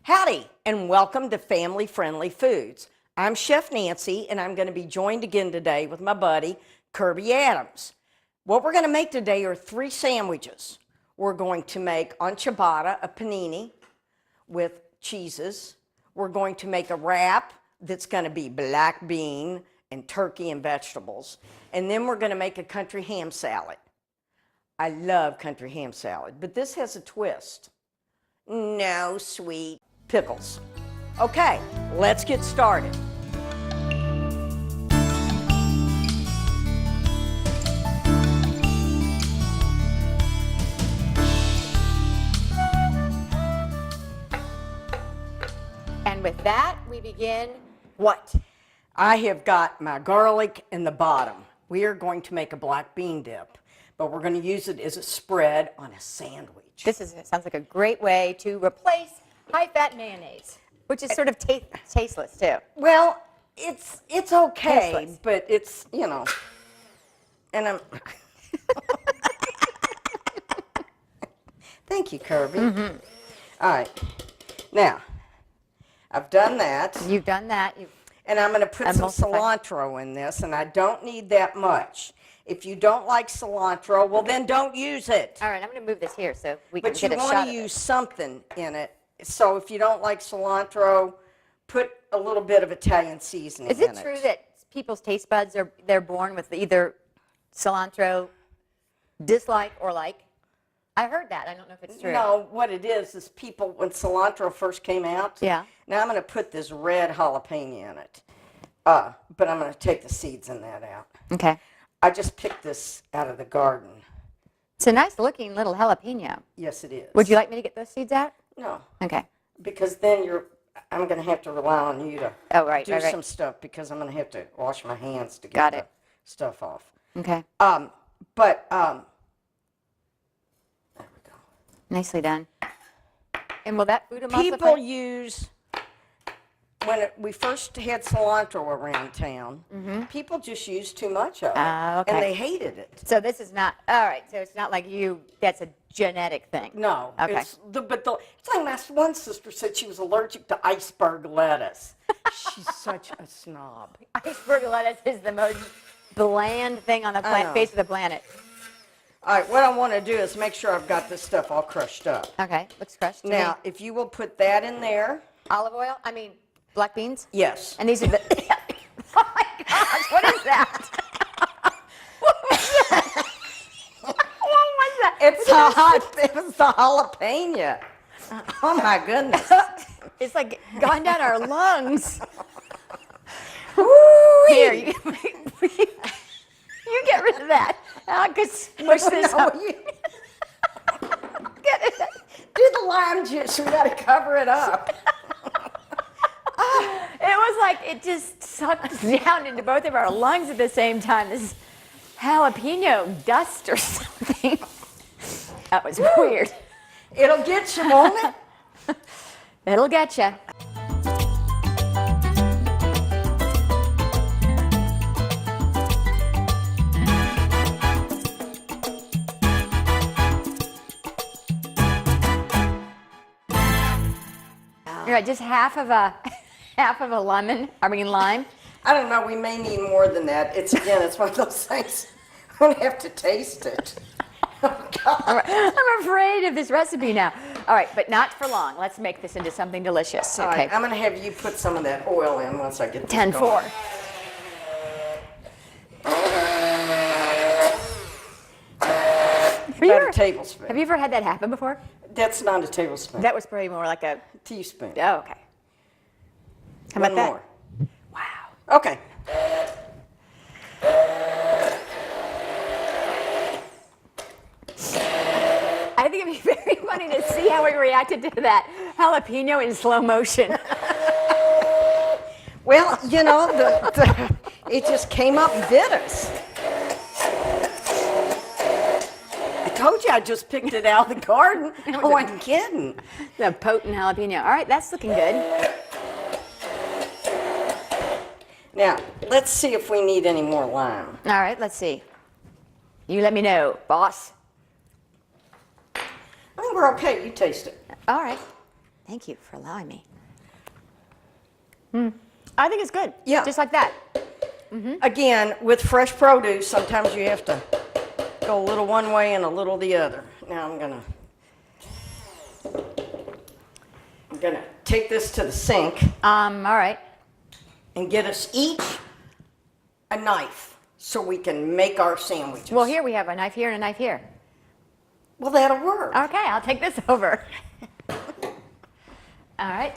Howdy, and welcome to Family Friendly Foods. I'm Chef Nancy, and I'm going to be joined again today with my buddy, Kirby Adams. What we're going to make today are 3 sandwiches. We're going to make on ciabatta a panini with cheeses. We're going to make a wrap that's going to be black bean and turkey and vegetables. And then we're going to make a country ham salad. I love country ham salad, but this has a twist. No sweet pickles. Okay, let's get started. And with that, we begin what? I have got my garlic in the bottom. We are going to make a black bean dip, but we're going to use it as a spread on a sandwich. Sounds like a great way to replace high-fat mayonnaise, which is sort of tasteless too. Well, it's okay, Tasteless. but it's, you know, and I'm... Thank you, Kirby. All right, now, I've done that. You've done that. And I'm going to put some Emulsify. cilantro in this, and I don't need that much. If you don't like cilantro, well, then don't use it. All right, I'm going to move this here so we can But you get a want shot to of use it. something in it. So if you don't like cilantro, put a little bit of Italian seasoning in it. Is it true that people's taste buds they're born with either cilantro dislike or like? I heard that. I don't know if it's true. No, what it is people, when cilantro first came out, Yeah. now I'm going to put this red jalapeno in it. But I'm going to take the seeds in that out. Okay. I just picked this out of the garden. It's a nice looking little jalapeno. Yes, it is. Would you like me to get those seeds out? No, Okay. because then I'm going to have to rely on you to do Right. some stuff because I'm going to have to wash my hands to get Got the it. stuff off. Okay. There we go. Nicely done. And will that food emulsify? People use, when we first had cilantro around town, people just used too much of it, Okay. and they hated it. So this is not, all right, so it's not like that's a genetic thing. No, Okay. it's like my one sister said she was allergic to iceberg lettuce. She's such a snob. Iceberg lettuce is the most bland thing on the know. face of the planet. All right, what I want to do is make sure I've got this stuff all crushed up. Okay, looks crushed to Now, me. if you will put that in there. Olive oil, black beans? Yes. And these are the, oh my gosh, what is that? What was that? It was the jalapeno. Oh my goodness. It's like gone down our lungs. Woo-wee. Here, you get rid of that. I could smush this No, up. Get it. Do the lime juice. We got to cover it up. It was like it just sucked down into both of our lungs at the same time. This jalapeno dust or something. That was weird. It'll get you, won't it? It'll get you. You're right, just half of a lime. I don't know. We may need more than that. It's one of those things. I'm gonna have to taste it. Oh, God. All right. I'm afraid of this recipe now. All right, but not for long. Let's make this into something delicious. All Okay. right, I'm gonna have you put some of that oil in once I get this 10-4. going. About a tablespoon. Have you ever had that happen before? That's not a tablespoon. That was probably more like a. Teaspoon. Oh, okay. How about One that? more. Wow. Okay. I think it'd be very funny to see how we reacted to that jalapeno in slow motion. Well, you know, it just came up and bit us. I told you I just picked it out of the garden. I wasn't kidding. The potent jalapeno. All right, that's looking good. Now, let's see if we need any more lime. All right, let's see. You let me know, boss. I think we're okay. You taste it. All right. Thank you for allowing me. I think it's good. Yeah. Just like that. Again, with fresh produce, sometimes you have to go a little one way and a little the other. Now I'm gonna take this to the sink All right. and get us each a knife so we can make our sandwiches. Well, here we have a knife here and a knife here. Well, that'll work. Okay, I'll take this over. All right.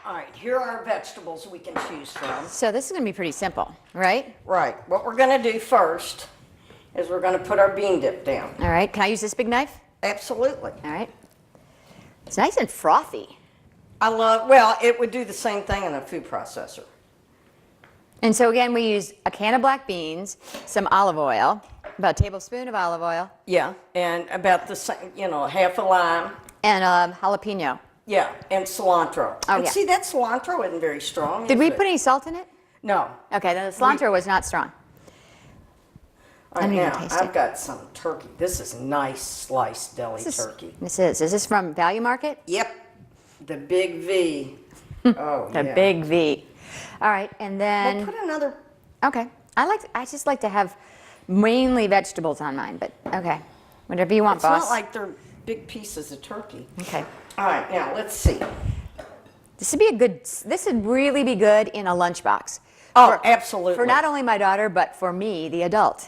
All right, here are our vegetables we can choose from. So this is going to be pretty simple, right? Right, what we're gonna do first is we're gonna put our bean dip down. All right. Can I use this big knife? Absolutely. All right. It's nice and frothy. Well, it would do the same thing in a food processor. And so again, we use a can of black beans, some olive oil, about a tablespoon of olive oil, Yeah, and about the same, half a lime. and jalapeno. Yeah, and cilantro. Oh, And yeah. see, that cilantro isn't very strong. Did is we it? put any salt in it? No. Okay, the cilantro was not strong. All right, I'm gonna now, taste I've it. got some turkey. This is nice sliced deli turkey. Is this from Value Market? Yep, the big V. Oh, The yeah. big V. All right, and Well, then, put another, okay. I just like to have mainly vegetables on mine, but okay. Whatever you want, it's boss. not like they're big pieces of turkey. Okay. All right, now, let's see. This would really be good in a lunchbox. Oh, absolutely. For not only my daughter, but for me, the adult.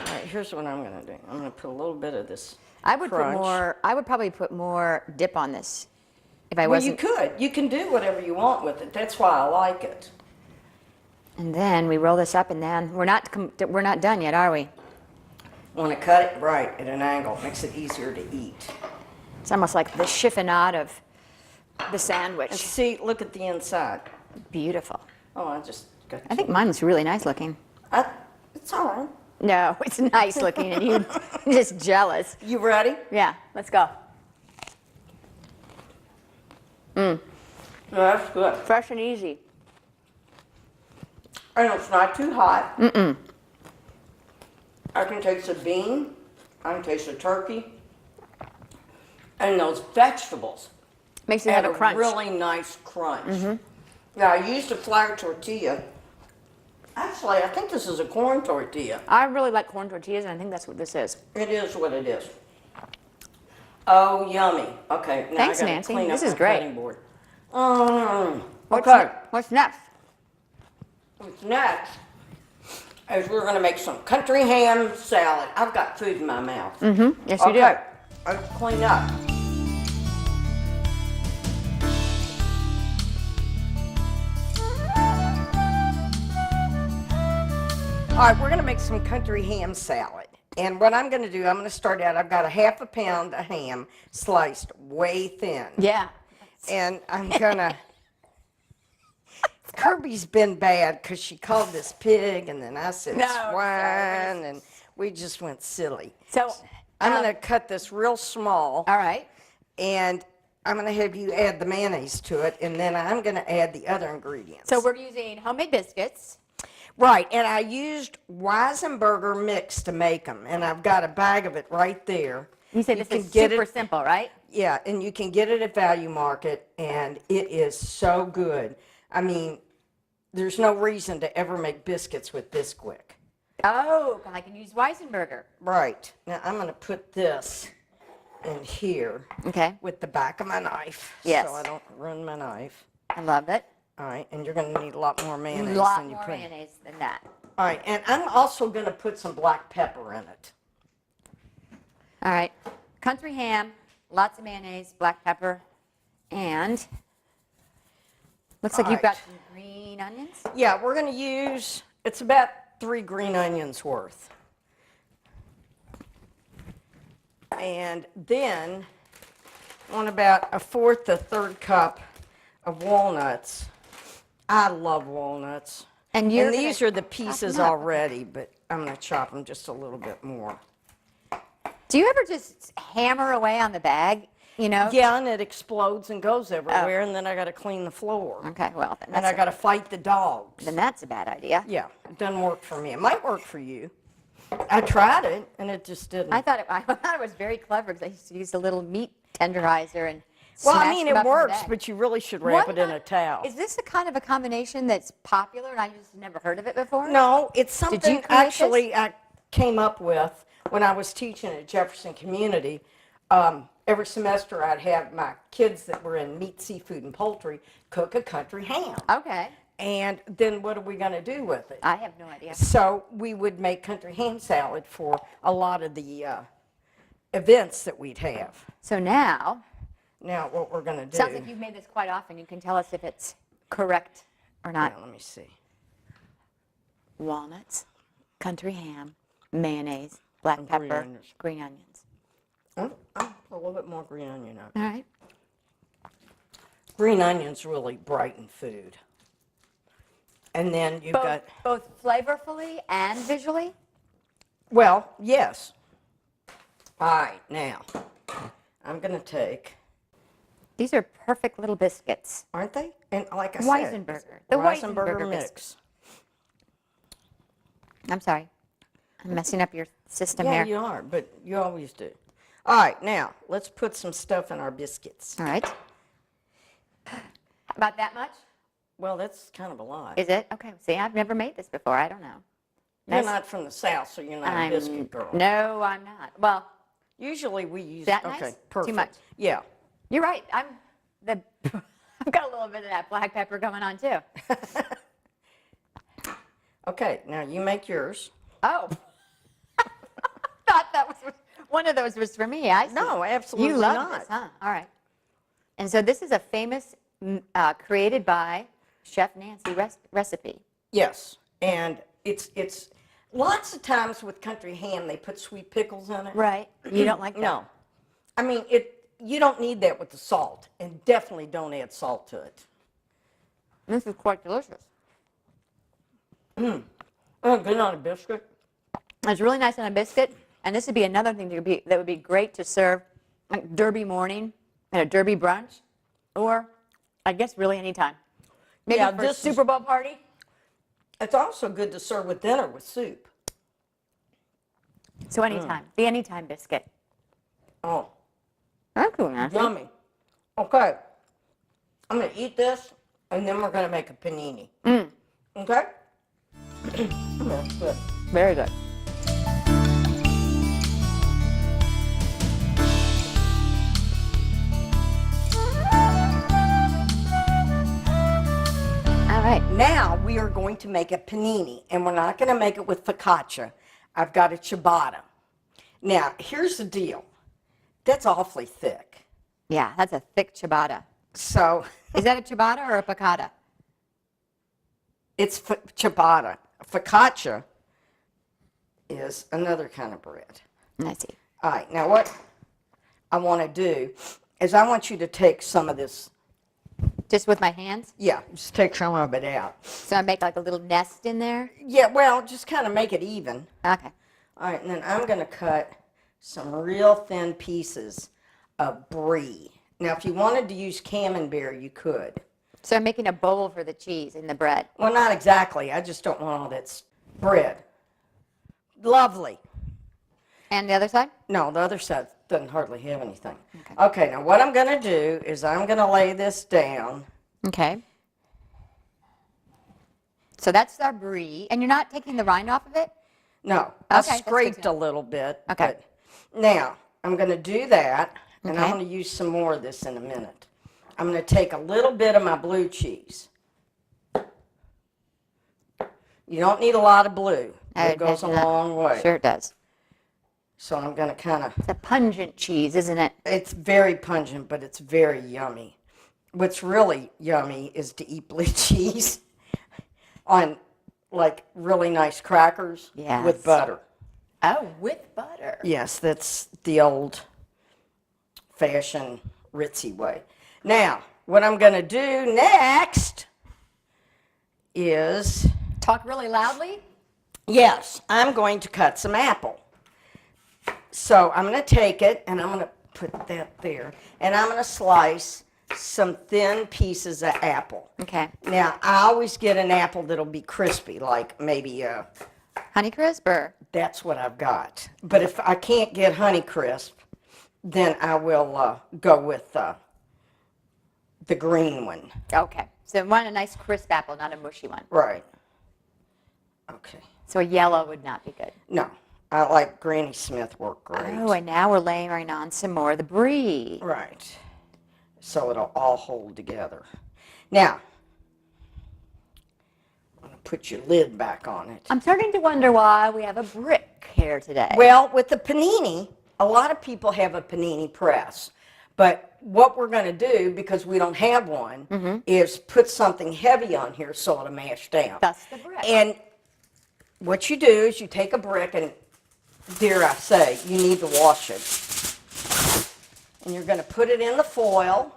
All right, here's what I'm gonna do. I'm gonna put a little bit of this I would crunch. I would probably put more dip on this if I Well, wasn't. you could. You can do whatever you want with it. That's why I like it. And then we roll this up, and then we're not done yet, are we? Want to cut it right at an angle. It makes it easier to eat. It's almost like the chiffonade of the And sandwich. see, look at the inside. Beautiful. Oh, I just got. I think mine was really nice looking. It's all right. No, it's nice looking, and you're just jealous. You ready? Yeah, let's go. No, that's good. Fresh and easy. And it's not too hot. I can taste the bean. I can taste the turkey. And those vegetables Makes it have add a crunch. really nice crunch. Yeah, I used a flour tortilla. Actually, I think this is a corn tortilla. I really like corn tortillas, and I think that's what this is. It is what it is. Oh, yummy. Okay, now Thanks, I gotta Nancy. clean This up is my great. cutting board. What's Okay, What's next? what's next is we're gonna make some country ham salad. I've got food in my mouth. Yes, you do. Okay, let's clean up. All right, we're gonna make some country ham salad. And what I'm gonna do, I'm gonna start out, I've got a half a pound of ham sliced way thin. Yeah. And I'm gonna, Kirby's been bad because she called this pig and then I said No, swine and we just went silly. So, I'm gonna cut this real small all right. and I'm gonna have you add the mayonnaise to it and then I'm gonna add the other ingredients. So we're using homemade biscuits. Right, and I used Weisenberger mix to make them and I've got a bag of it right there. You said You this can is get super it- simple, right? Yeah, and you can get it at Value Market, and it is so good. I mean, there's no reason to ever make biscuits with this quick. Oh, I can use Weisenberger. Right. Now, I'm going to put this in here Okay. with the back of my knife Yes. so I don't ruin my knife. I love it. All right, and you're going to need a lot more A mayonnaise lot than you more put. mayonnaise than that. All right, and I'm also going to put some black pepper in it. All right. Country ham, lots of mayonnaise, black pepper, and looks like you've got Alright. some green onions. Yeah, we're going to use, it's about 3 green onions worth. And then on about a fourth to third cup of walnuts. I love walnuts. And these are the pieces them up. already, but I'm going to chop them just a little bit more. Do you ever just hammer away on the bag? You know? Yeah, and it explodes and goes everywhere, and then I got to clean the floor. Okay, well, then And I got to fight the dogs. that's a bad idea. Yeah, it doesn't work for me. It might work for you. I tried it, and it just didn't. I thought it was very clever because I used to use a little meat tenderizer and Well, I smash mean, them it up in the works, bag. but you really should wrap it in a towel. Is this a kind of a combination that's popular and I just never heard of it before? No, it's you something create actually I came up with when I was teaching at Jefferson Community. Every semester I'd have my kids that were in meat, seafood, and poultry cook a country ham. Okay. And then what are we going to do with it? I have no idea. So we would make country ham salad for a lot of the events that we'd have. So now, Now what we're going to do. sounds like you've made this quite often. You can tell us if it's correct or not. Now, let me see. Walnuts, country ham, mayonnaise, black And pepper, onions. green onions. I'll put a little bit more green onion up. All right. Green onions really brighten food. And then you've got, Both flavorfully and visually? well, yes. All right, now, I'm going to take, These are perfect little biscuits. aren't they? And like I said, Weisenberger. The Weisenberger mix. mix. I'm sorry. I'm messing up your system Yeah, here. you are, but you always do. All right, now, let's put some stuff in our biscuits. All right. About that much? Well, that's kind of a lot. Is it? Okay. See, I've never made this before. I don't know. You're That's- not from the South, so you're not a biscuit girl. No, I'm not. Well, Usually we use, that okay, nice? Too perfect. much? Yeah. you're right. I've got a little bit of that black pepper going on too. Okay, now you make yours. Oh. Thought that was one of those was for me. I see. No, absolutely You love not. this, huh? All right. And so this is a famous, created by Chef Nancy recipe. Yes, and it's lots of times with country ham they put sweet pickles in it. Right. You don't like that? No, I mean you don't need that with the salt, and definitely don't add salt to it. This is quite delicious. Oh, good on a biscuit. It's really nice on a biscuit, and this would be another thing that would be great to serve like Derby morning at a Derby brunch, or I guess really anytime. Maybe Yeah, for a this is- Super Bowl party. It's also good to serve with dinner with soup. So anytime, the anytime biscuit. Oh, That's cool, Nancy. yummy. Okay, I'm gonna eat this, and then we're gonna make a panini. Okay? That's good. Very good. All right. Now we are going to make a panini, and we're not going to make it with focaccia. I've got a ciabatta. Now, here's the deal. That's awfully thick. Yeah, that's a thick ciabatta. So Is that a ciabatta or a piccata? it's ciabatta. Focaccia is another kind of bread. I see. All right, now what I want to do is I want you to take some of this. Just with my hands? Yeah, just take some of it out. So I make like a little nest in there? Yeah, well, just kind of make it even. Okay. All right, and then I'm going to cut some real thin pieces of brie. Now, if you wanted to use camembert, you could. So I'm making a bowl for the cheese and the bread. Well, not exactly. I just don't want all that bread. Lovely. And the other side? No, the other side doesn't hardly have anything. Okay, now what I'm going to do is I'm going to lay this down. Okay. So that's our brie. And you're not taking the rind off of it? No, I Okay, that's good to scraped know. a little bit. Okay. But now, I'm going to do that, and I'm Okay. going to use some more of this in a minute. I'm going to take a little bit of my blue cheese. You don't need a lot of blue. It goes a long way. Sure it does. So I'm going to kind of, It's a pungent cheese, isn't it? it's very pungent, but it's very yummy. What's really yummy is to eat blue cheese on like really nice crackers Yes. with butter. Oh, with butter. Yes, that's the old fashioned ritzy way. Now, what I'm going to do next is, Talk really loudly. yes, I'm going to cut some apple. So I'm going to take it and I'm going to put that there. And I'm going to slice some thin pieces of apple. Okay. Now, I always get an apple that'll be crispy, like maybe Honeycrisp or? that's what I've got. But if I can't get Honeycrisp, then I will go with the green one. Okay. So you want a nice crisp apple, not a mushy one. Right. Okay. So a yellow would not be good. No, I like Granny Smith work great. Oh, and now we're layering on some more of the brie. Right. So it'll all hold together. Now, I'm going to put your lid back on it. I'm starting to wonder why we have a brick here today. Well, with the panini, a lot of people have a panini press. But what we're going to do, because we don't have one, is put something heavy on here so it'll mash down. That's the brick. And what you do is you take a brick, and dare I say, you need to wash it. And you're going to put it in the foil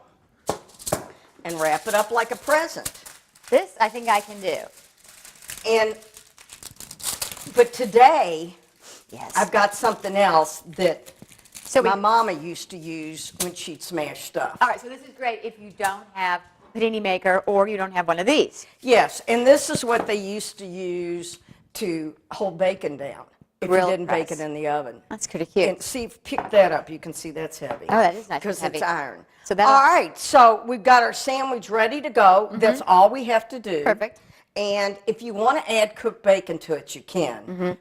and wrap it up like a present. This I think I can do. But today, Yes. I've got something else that So my mama used to use when she'd smash stuff. All right, so this is great if you don't have panini maker or you don't have one of these. Yes, and this is what they used to use to hold bacon down if Grill you didn't bake press. it in the oven. That's pretty cute. And see, pick that up. You can see that's heavy. Oh, that is nice and Because heavy. it's iron. So that'll- all right, so we've got our sandwich ready to go. That's all we have to do. Perfect. And if you want to add cooked bacon to it, you can.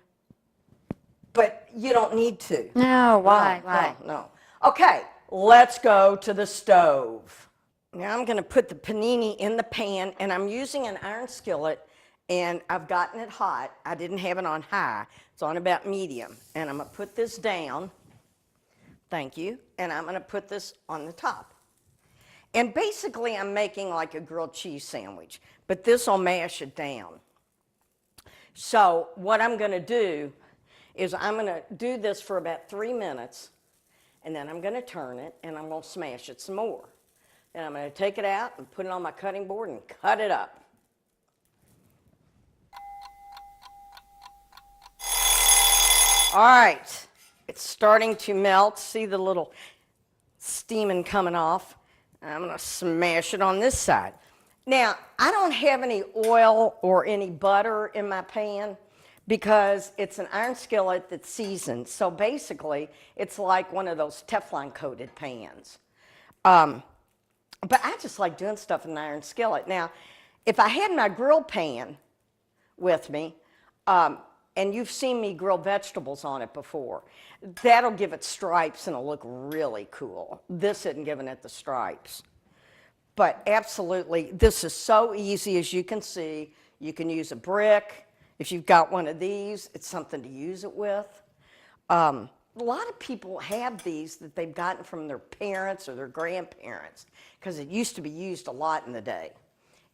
But you don't need to. No, why? No. Okay, let's go to the stove. Now I'm going to put the panini in the pan, and I'm using an iron skillet, and I've gotten it hot. I didn't have it on high. It's on about medium. And I'm going to put this down. Thank you. And I'm going to put this on the top. And basically, I'm making like a grilled cheese sandwich, but this will mash it down. So what I'm going to do is I'm going to do this for about 3 minutes, and then I'm going to turn it, and I'm going to smash it some more. Then I'm going to take it out and put it on my cutting board and cut it up. All right, it's starting to melt. See the little steaming coming off? I'm going to smash it on this side. Now, I don't have any oil or any butter in my pan because it's an iron skillet that's seasoned. So basically, it's like one of those Teflon coated pans. But I just like doing stuff in an iron skillet. Now, if I had my grill pan with me, and you've seen me grill vegetables on it before, that'll give it stripes and it'll look really cool. This isn't giving it the stripes. But absolutely, this is so easy, as you can see. You can use a brick. If you've got one of these, it's something to use it with. A lot of people have these that they've gotten from their parents or their grandparents because it used to be used a lot in the day.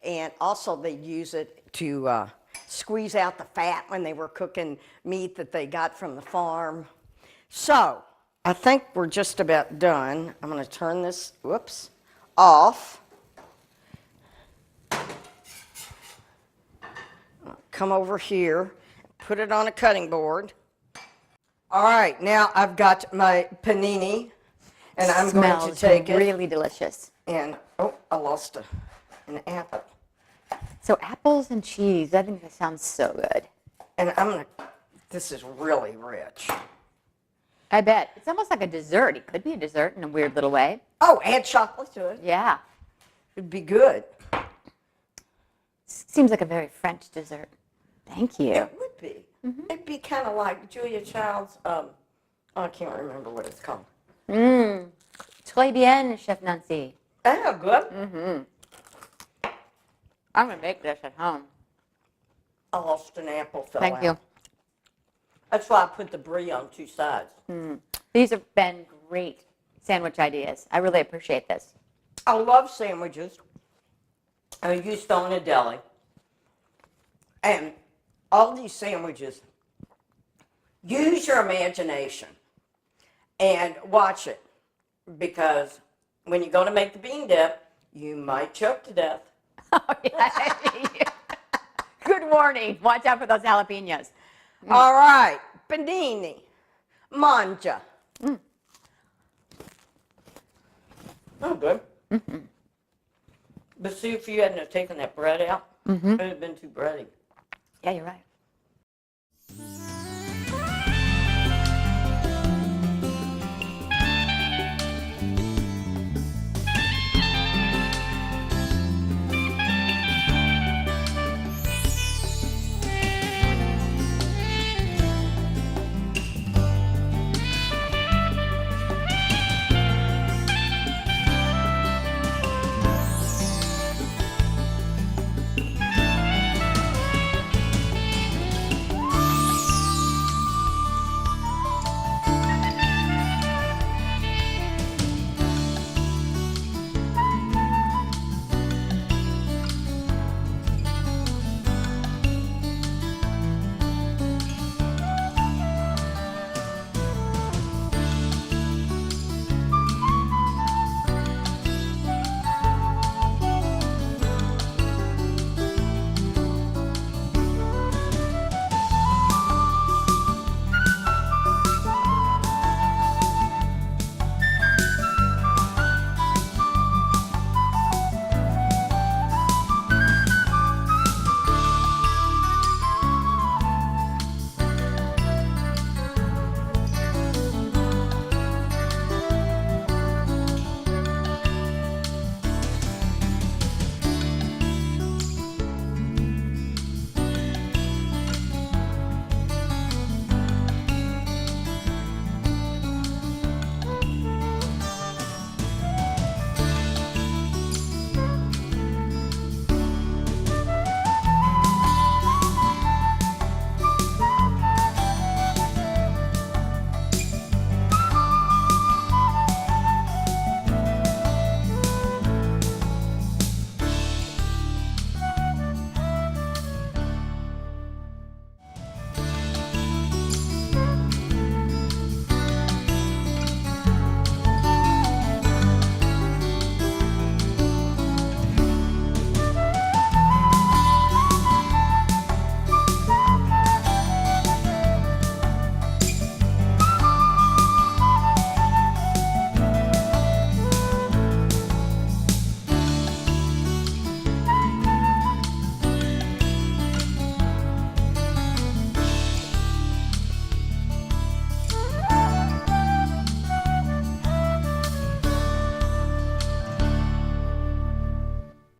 And also they'd use it to squeeze out the fat when they were cooking meat that they got from the farm. So I think we're just about done. I'm going to turn this, off. Come over here, put it on a cutting board. All right, now I've got my panini, and I'm going to take it. Really delicious. And, oh, I lost an apple. So apples and cheese, I think that sounds so good. And I'm going to, this is really rich. I bet. It's almost like a dessert. It could be a dessert in a weird little way. Oh, add chocolate to it. Yeah. It'd be good. Seems like a very French dessert. Thank you. It would be. It'd be kind of like Julia Child's, I can't remember what it's called. Très bien, Chef Nancy. Oh, good. I'm going to make this at home. I lost an apple, fell Thank out. you. That's why I put the brie on 2 sides. These have been great sandwich ideas. I really appreciate this. I love sandwiches. I used to own a deli. And all these sandwiches, use your imagination and watch it. Because when you go to make the bean dip, you might choke to death. Oh, yeah. Good warning. Watch out for those jalapenos. All right, panini, mangia. Oh, good. But see, if you hadn't have taken that bread out, it would have been too bready. Yeah, you're right.